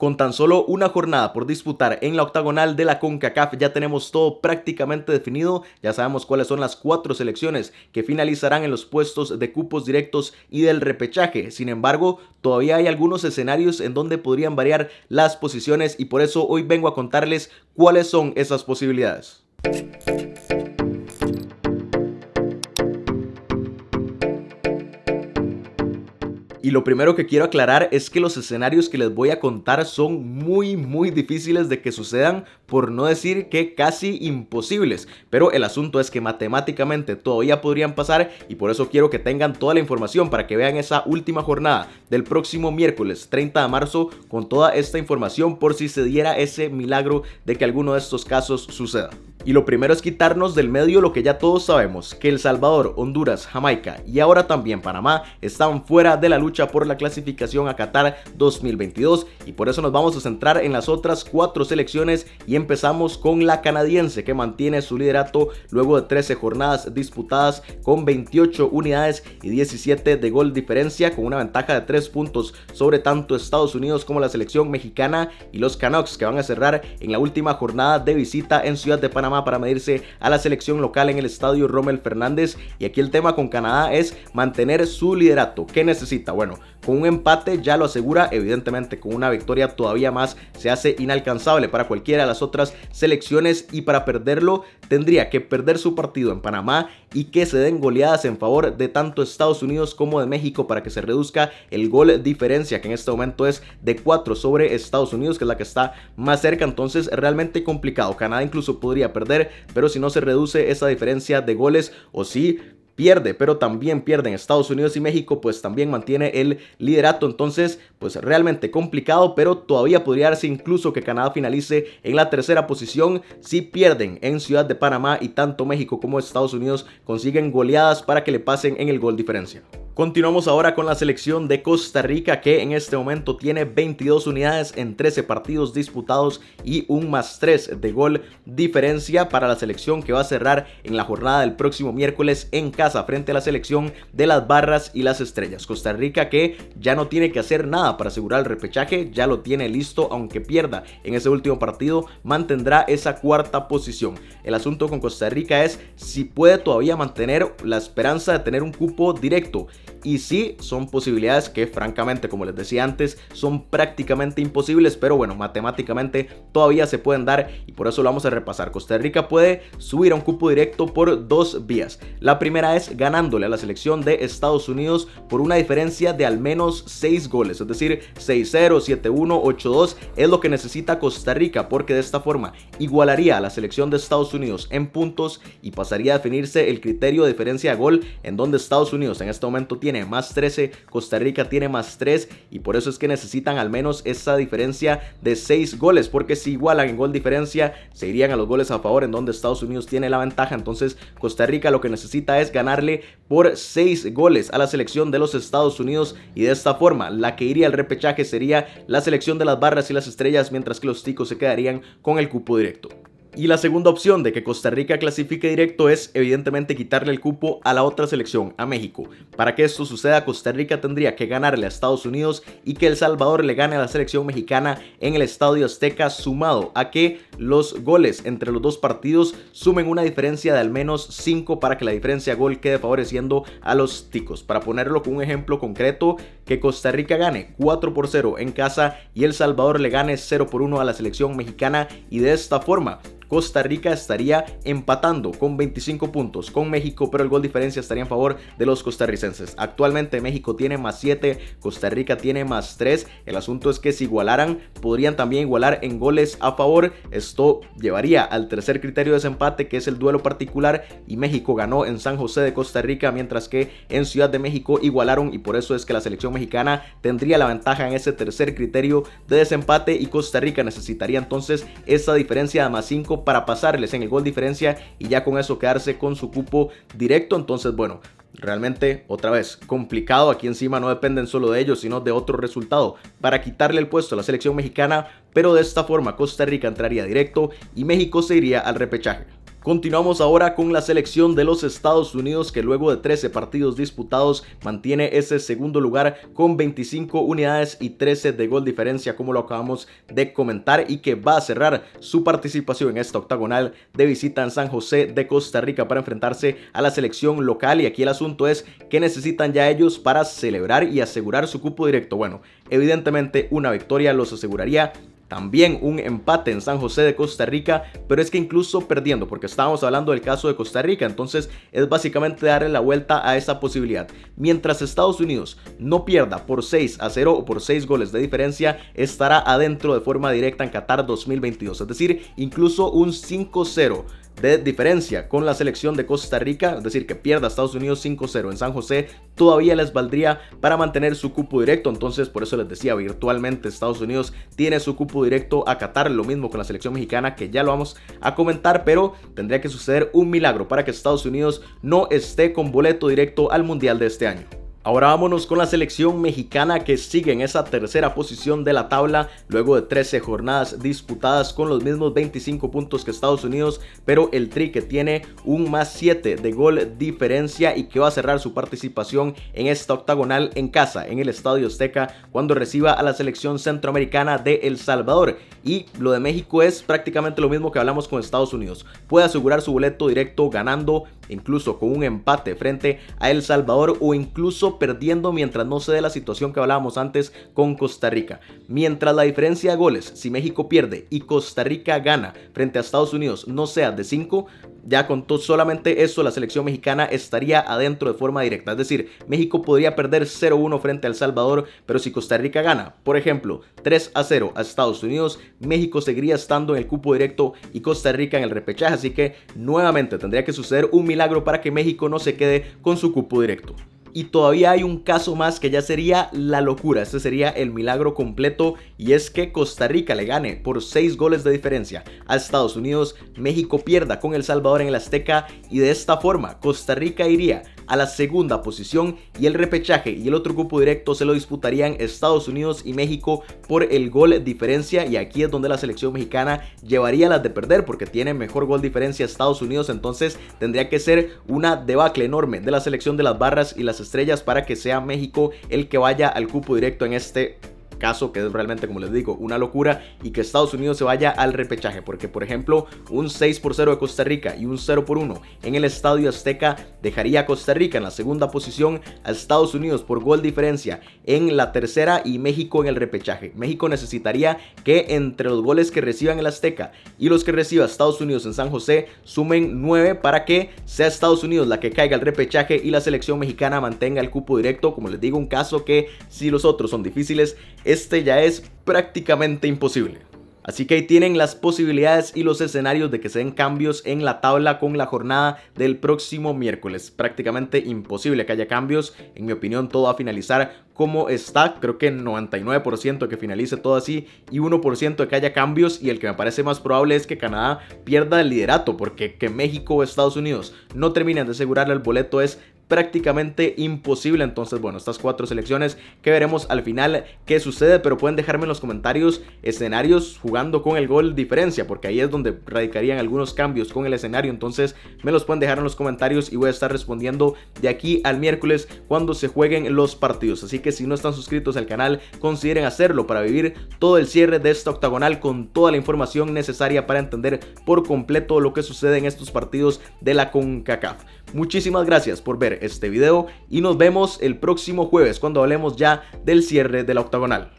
Con tan solo una jornada por disputar en la octagonal de la CONCACAF ya tenemos todo prácticamente definido, ya sabemos cuáles son las 4 selecciones que finalizarán en los puestos de cupos directos y del repechaje. Sin embargo, todavía hay algunos escenarios en donde podrían variar las posiciones y por eso hoy vengo a contarles cuáles son esas posibilidades. Y lo primero que quiero aclarar es que los escenarios que les voy a contar son muy difíciles de que sucedan, por no decir que casi imposibles. Pero el asunto es que matemáticamente todavía podrían pasar y por eso quiero que tengan toda la información para que vean esa última jornada del próximo miércoles 30 de marzo con toda esta información por si se diera ese milagro de que alguno de estos casos suceda. Y lo primero es quitarnos del medio lo que ya todos sabemos, que El Salvador, Honduras, Jamaica y ahora también Panamá están fuera de la lucha por la clasificación a Qatar 2022 y por eso nos vamos a centrar en las otras 4 selecciones y empezamos con la canadiense que mantiene su liderato luego de 13 jornadas disputadas con 28 unidades y 17 de gol diferencia, con una ventaja de 3 puntos sobre tanto Estados Unidos como la selección mexicana y los Canucks, que van a cerrar en la última jornada de visita en Ciudad de Panamá para medirse a la selección local en el estadio Rommel Fernández. Y aquí el tema con Canadá es mantener su liderato. ¿Qué necesita? Bueno, con un empate ya lo asegura, evidentemente con una victoria todavía más se hace inalcanzable para cualquiera de las otras selecciones y para perderlo tendría que perder su partido en Panamá y que se den goleadas en favor de tanto Estados Unidos como de México para que se reduzca el gol diferencia, que en este momento es de 4 sobre Estados Unidos, que es la que está más cerca. Entonces realmente complicado. Canadá incluso podría perder, pero si no se reduce esa diferencia de goles, o si pierde, pero también pierden Estados Unidos y México, pues también mantiene el liderato. Entonces, pues realmente complicado, pero todavía podría darse incluso que Canadá finalice en la tercera posición si pierden en Ciudad de Panamá y tanto México como Estados Unidos consiguen goleadas para que le pasen en el gol diferencia. Continuamos ahora con la selección de Costa Rica, que en este momento tiene 22 unidades en 13 partidos disputados y un +3 de gol diferencia para la selección que va a cerrar en la jornada del próximo miércoles en casa frente a la selección de las Barras y las Estrellas. Costa Rica que ya no tiene que hacer nada para asegurar el repechaje, ya lo tiene listo, aunque pierda en ese último partido, mantendrá esa cuarta posición. El asunto con Costa Rica es si puede todavía mantener la esperanza de tener un cupo directo. Y sí, son posibilidades que francamente, como les decía antes, son prácticamente imposibles, pero bueno, matemáticamente todavía se pueden dar y por eso lo vamos a repasar. Costa Rica puede subir a un cupo directo por 2 vías. La primera es ganándole a la selección de Estados Unidos por una diferencia de al menos 6 goles, es decir, 6-0, 7-1, 8-2 es lo que necesita Costa Rica, porque de esta forma igualaría a la selección de Estados Unidos en puntos y pasaría a definirse el criterio de diferencia de gol, en donde Estados Unidos en este momento tiene +13, Costa Rica tiene +3 y por eso es que necesitan al menos esa diferencia de 6 goles, porque si igualan en gol diferencia se irían a los goles a favor, en donde Estados Unidos tiene la ventaja. Entonces Costa Rica lo que necesita es ganarle por 6 goles a la selección de los Estados Unidos y de esta forma la que iría al repechaje sería la selección de las Barras y las Estrellas, mientras que los Ticos se quedarían con el cupo directo. Y la segunda opción de que Costa Rica clasifique directo es evidentemente quitarle el cupo a la otra selección, a México. Para que esto suceda, Costa Rica tendría que ganarle a Estados Unidos y que El Salvador le gane a la selección mexicana en el Estadio Azteca, sumado a que los goles entre los dos partidos sumen una diferencia de al menos 5 para que la diferencia de gol quede favoreciendo a los Ticos. Para ponerlo con un ejemplo concreto, que Costa Rica gane 4-0 en casa y El Salvador le gane 0-1 a la selección mexicana, y de esta forma Costa Rica estaría empatando con 25 puntos con México, pero el gol diferencia estaría en favor de los costarricenses. Actualmente México tiene +7, Costa Rica tiene +3. El asunto es que si igualaran, podrían también igualar en goles a favor. Esto llevaría al tercer criterio de desempate, que es el duelo particular, y México ganó en San José de Costa Rica, mientras que en Ciudad de México igualaron, y por eso es que la selección mexicana tendría la ventaja en ese tercer criterio de desempate y Costa Rica necesitaría entonces esa diferencia de +5 para pasarles en el gol diferencia y ya con eso quedarse con su cupo directo. Entonces, bueno, realmente otra vez complicado. Aquí encima no dependen solo de ellos, sino de otro resultado para quitarle el puesto a la selección mexicana, pero de esta forma Costa Rica entraría directo y México se iría al repechaje. Continuamos ahora con la selección de los Estados Unidos, que luego de 13 partidos disputados mantiene ese segundo lugar con 25 unidades y 13 de gol diferencia, como lo acabamos de comentar, y que va a cerrar su participación en esta octagonal de visita en San José de Costa Rica para enfrentarse a la selección local. Y aquí el asunto es que necesitan ya ellos para celebrar y asegurar su cupo directo. Bueno, evidentemente una victoria los aseguraría. También un empate en San José de Costa Rica, pero es que incluso perdiendo, porque estábamos hablando del caso de Costa Rica, entonces es básicamente darle la vuelta a esa posibilidad. Mientras Estados Unidos no pierda por 6-0 o por 6 goles de diferencia, estará adentro de forma directa en Qatar 2022, es decir, incluso un 5-0 de diferencia con la selección de Costa Rica, es decir, que pierda Estados Unidos 5-0 en San José, todavía les valdría para mantener su cupo directo. Entonces, por eso les decía, virtualmente Estados Unidos tiene su cupo directo a Qatar, lo mismo con la selección mexicana, que ya lo vamos a comentar, pero tendría que suceder un milagro para que Estados Unidos no esté con boleto directo al Mundial de este año. Ahora vámonos con la selección mexicana, que sigue en esa tercera posición de la tabla luego de 13 jornadas disputadas con los mismos 25 puntos que Estados Unidos, pero el Tri que tiene un +7 de gol diferencia y que va a cerrar su participación en esta octagonal en casa en el Estadio Azteca cuando reciba a la selección centroamericana de El Salvador. Y lo de México es prácticamente lo mismo que hablamos con Estados Unidos, puede asegurar su boleto directo ganando, incluso con un empate frente a El Salvador, o incluso perdiendo mientras no se dé la situación que hablábamos antes con Costa Rica. Mientras la diferencia de goles, si México pierde y Costa Rica gana frente a Estados Unidos, no sea de 5, ya con solamente eso la selección mexicana estaría adentro de forma directa. Es decir, México podría perder 0-1 frente a El Salvador, pero si Costa Rica gana, por ejemplo, 3-0 a Estados Unidos, México seguiría estando en el cupo directo y Costa Rica en el repechaje. Así que nuevamente tendría que suceder un milagro para que México no se quede con su cupo directo. Y todavía hay un caso más que ya sería la locura, este sería el milagro completo, y es que Costa Rica le gane por 6 goles de diferencia a Estados Unidos, México pierda con El Salvador en el Azteca, y de esta forma Costa Rica iría a la segunda posición y el repechaje y el otro cupo directo se lo disputarían Estados Unidos y México por el gol diferencia. Y aquí es donde la selección mexicana llevaría las de perder, porque tiene mejor gol diferencia Estados Unidos. Entonces tendría que ser una debacle enorme de la selección de las barras y las estrellas para que sea México el que vaya al cupo directo en este caso, que es realmente, como les digo, una locura, y que Estados Unidos se vaya al repechaje, porque por ejemplo un 6-0 de Costa Rica y un 0-1 en el Estadio Azteca dejaría a Costa Rica en la segunda posición, a Estados Unidos por gol diferencia en la tercera y México en el repechaje. México necesitaría que entre los goles que reciban el Azteca y los que reciba Estados Unidos en San José sumen 9 para que sea Estados Unidos la que caiga al repechaje y la selección mexicana mantenga el cupo directo. Como les digo, un caso que si los otros son difíciles, este ya es prácticamente imposible. Así que ahí tienen las posibilidades y los escenarios de que se den cambios en la tabla con la jornada del próximo miércoles. Prácticamente imposible que haya cambios. En mi opinión, todo va a finalizar como está. Creo que 99% de que finalice todo así y 1% de que haya cambios. Y el que me parece más probable es que Canadá pierda el liderato, porque que México o Estados Unidos no terminen de asegurarle el boleto es prácticamente imposible. Entonces, bueno, estas 4 selecciones que veremos al final qué sucede, pero pueden dejarme en los comentarios escenarios jugando con el gol diferencia, porque ahí es donde radicarían algunos cambios con el escenario. Entonces me los pueden dejar en los comentarios y voy a estar respondiendo de aquí al miércoles cuando se jueguen los partidos. Así que si no están suscritos al canal, consideren hacerlo para vivir todo el cierre de esta octagonal con toda la información necesaria para entender por completo lo que sucede en estos partidos de la CONCACAF. Muchísimas gracias por ver este video y nos vemos el próximo jueves cuando hablemos ya del cierre de la octagonal.